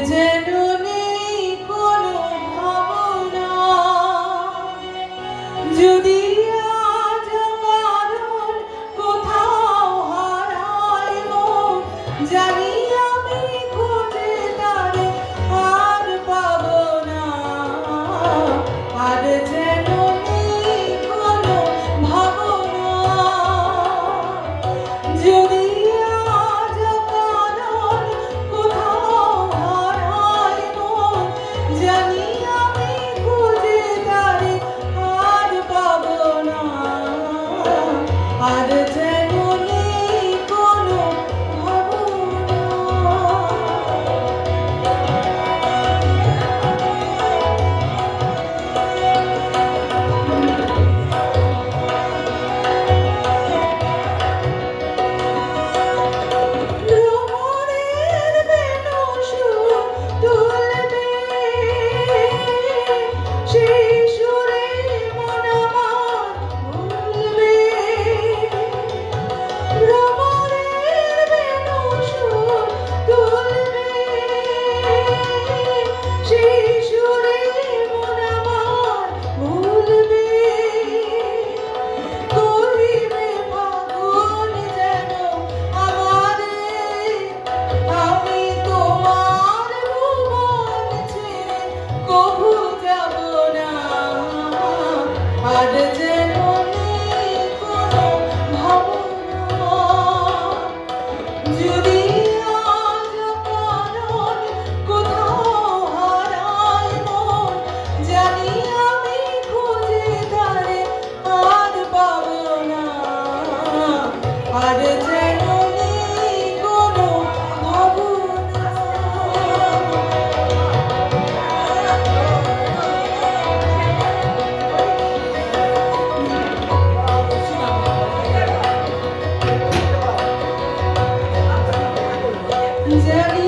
যেন নেই কোনো ভাবনা, যদি আজ কারণ কোথাও হারাই মন, জানি আমি খুঁজে তারে আর পাবো না। আর যেন নেই কোনো ভাবনা, যদি আজ কারণ কোথাও হারাই মন, জানি আমি খুঁজে তারে আর পাবো না। আর যেন নেই কোনো ভাবনা। ভ্রমরের বেনু সুর তুলবে, সেই সুরে মন আমার ভুলবে। ভ্রমরের বেনু সুর তুলবে, সেই সুরে মন আমার ভুলবে। কহিবে ফাগুন যেন আমারে, আমি তোমার ভুবন ছেড়ে কভু যাব না। আর যেন নেই কোনো ভাবনা, যদি আজ কারণ কোথাও হারাই মন, জানি আমি খুঁজে তারে আর পাবো না। আর যেন নেই কোনো ভাবনা। জানি